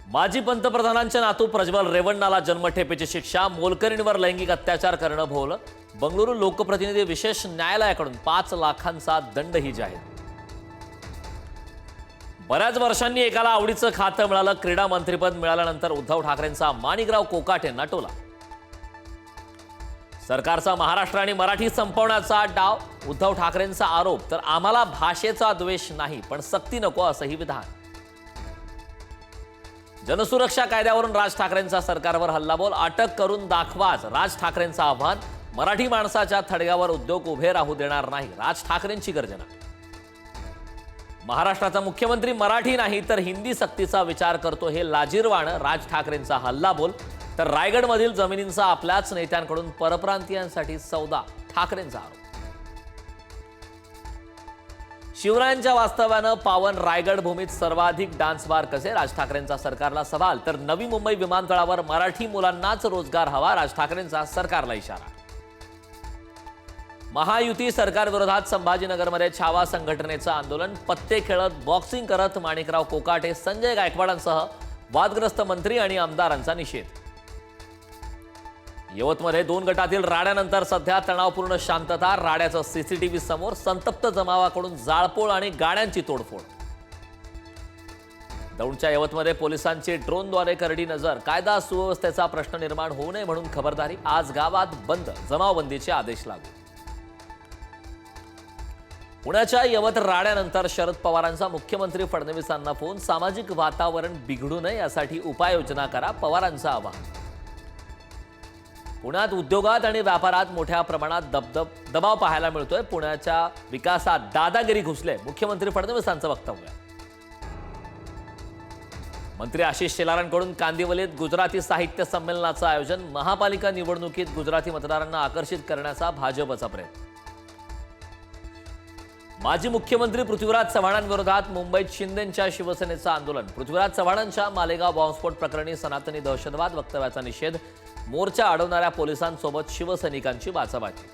माजी पंतप्रधानांच्या नातू प्रज्वल रेवण्णाला जन्मठेपेची शिक्षा, मोलकरीणवर लैंगिक अत्याचार करणं भोवलं. बंगळुरू लोकप्रतिनिधी विशेष न्यायालयाकडून 5 लाखांचा दंडही जाहीर. बऱ्याच वर्षांनी एकाला आवडीचं खातं मिळालं. क्रीडा मंत्रीपद मिळाल्यानंतर उद्धव ठाकरेंचा माणिकराव कोकाटेंना टोला. सरकारचा महाराष्ट्र आणि मराठी संपवण्याचा डाव, उद्धव ठाकरेंचा आरोप. तर आम्हाला भाषेचा द्वेष नाही पण सक्ती नको असंही विधान. जनसुरक्षा कायद्यावरून राज ठाकरेंचा सरकारवर हल्लाबोल, अटक करून दाखवाच राज ठाकरेंचं आव्हान. मराठी माणसाच्या थडग्यावर उद्योग उभे राहू देणार नाही, राज ठाकरेंची गर्जना. महाराष्ट्राचा मुख्यमंत्री मराठी नाही तर हिंदी सक्तीचा विचार करतो हे लाजिरवाणं, राज ठाकरेंचा हल्लाबोल. तर रायगडमधील जमिनींचा आपल्याच नेत्यांकडून परप्रांतीयांसाठी सौदा, ठाकरेंचा आरोप. शिवरायांच्या वास्तव्यानं पावन रायगड भूमीत सर्वाधिक डान्स बार कसे, राज ठाकरेंचा सरकारला सवाल. तर नवी मुंबई विमानतळावर मराठी मुलांनाच रोजगार हवा, राज ठाकरेंचा सरकारला इशारा. महायुती सरकारविरोधात संभाजीनगरमध्ये छावा संघटनेचं आंदोलन. पत्ते खेळत, बॉक्सिंग करत माणिकराव कोकाटे, संजय गायकवाडांसह वादग्रस्त मंत्री आणि आमदारांचा निषेध. यवतमध्ये 2 गटातील राड्यानंतर सध्या तणावपूर्ण शांतता. राड्याचं सीसीटीव्ही समोर, संतप्त जमावाकडून जाळपोळ आणि गाड्यांची तोडफोड. दौंडच्या यवतमध्ये पोलिसांची ड्रोनद्वारे करडी नजर. कायदा सुव्यवस्थेचा प्रश्न निर्माण होऊ नये म्हणून खबरदारी. आज गावात बंद, जमावबंदीचे आदेश लागू. पुण्याच्या यवत राड्यानंतर शरद पवारांचा मुख्यमंत्री फडणवीसांना फोन. सामाजिक वातावरण बिघडू नये यासाठी उपाययोजना करा, पवारांचं आवाहन. पुण्यात उद्योगात आणि व्यापारात मोठ्या प्रमाणात दबाव पाहायला मिळतोय. पुण्याच्या विकासात दादागिरी घुसले, मुख्यमंत्री फडणवीसांचं वक्तव्य. मंत्री आशिष शेलारांकडून कांदिवलीत गुजराती साहित्य संमेलनाचं आयोजन. महापालिका निवडणुकीत गुजराती मतदारांना आकर्षित करण्याचा भाजपचा प्रयत्न. माजी मुख्यमंत्री पृथ्वीराज चव्हाणांविरोधात मुंबईत शिंदेंच्या शिवसेनेचं आंदोलन. पृथ्वीराज चव्हाणांच्या मालेगाव बॉम्बस्फोट प्रकरणी सनातनी दहशतवाद वक्तव्याचा निषेध. मोर्चा अडवणाऱ्या पोलिसांसोबत शिवसैनिकांची बाचाबाची.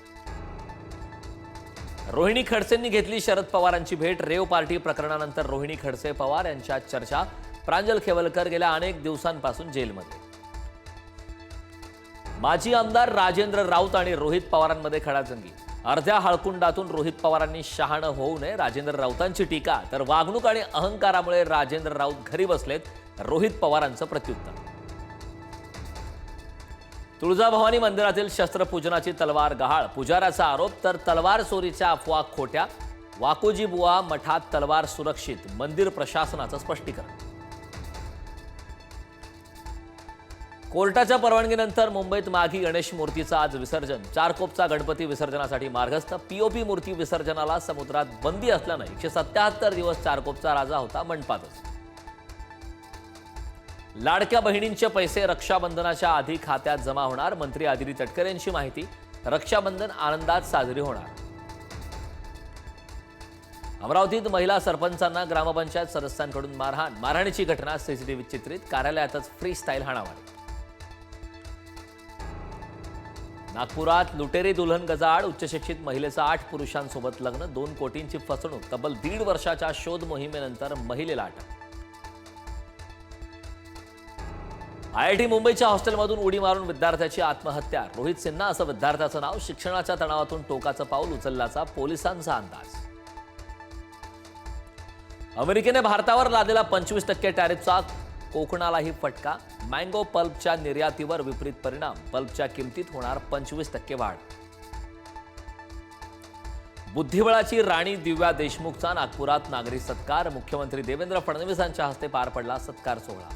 रोहिणी खडसेंनी घेतली शरद पवारांची भेट. रेव पार्टी प्रकरणानंतर रोहिणी खडसे पवार यांच्यात चर्चा. प्रांजल खेवलकर गेल्या अनेक दिवसांपासून जेलमध्ये. माजी आमदार राजेंद्र राऊत आणि रोहित पवारांमध्ये खडाजंगी. अर्ध्या हळकुंडातून रोहित पवारांनी शहाणं होऊ नये, राजेंद्र राऊतांची टीका. तर वागणूक आणि अहंकारामुळे राजेंद्र राऊत घरी बसलेत, रोहित पवारांचं प्रत्युत्तर. तुळजाभवानी मंदिरातील शस्त्रपूजनाची तलवार गहाळ. पुजाऱ्याचा आरोप. तर तलवार चोरीच्या अफवा खोट्या. वाकोजी बुवा मठात तलवार सुरक्षित, मंदिर प्रशासनाचं स्पष्टीकरण. कोर्टाच्या परवानगीनंतर मुंबईत माघी गणेश मूर्तीचं आज विसर्जन. चारकोपचा गणपती विसर्जनासाठी मार्गस्थ. पीओपी मूर्ती विसर्जनाला समुद्रात बंदी असल्यानं 177 दिवस चारकोपचा राजा होता मंडपातच. लाडक्या बहिणींचे पैसे रक्षाबंधनाच्या आधी खात्यात जमा होणार. मंत्री आदिती तटकरे यांची माहिती. रक्षाबंधन आनंदात साजरी होणार. अमरावतीत महिला सरपंचांना ग्रामपंचायत सदस्यांकडून मारहाण. मारहाणीची घटना सीसीटीव्हीत चित्रित. कार्यालयातच फ्री स्टाईल हाणामारी. नागपुरात लुटेरी दुल्हन गजाआड. उच्चशिक्षित महिलेचं 8 पुरुषांसोबत लग्न. 2 कोटींची फसवणूक. तब्बल 1.5 वर्षाच्या शोध मोहिमेनंतर महिलेला अटक. IIT मुंबईच्या हॉस्टेलमधून उडी मारून विद्यार्थ्याची आत्महत्या. रोहित सिन्हा असं विद्यार्थ्याचं नाव. शिक्षणाच्या तणावातून टोकाचं पाऊल उचलल्याचा पोलिसांचा अंदाज. अमेरिकेने भारतावर लादलेला 25% टॅरिफचा कोकणालाही फटका. मँगो पल्पच्या निर्यातीवर विपरीत परिणाम. पल्पच्या किमतीत होणार 25% वाढ. बुद्धिबळाची राणी दिव्या देशमुखचा नागपुरात नागरी सत्कार. मुख्यमंत्री देवेंद्र फडणवीसांच्या हस्ते पार पडला सत्कार सोहळा.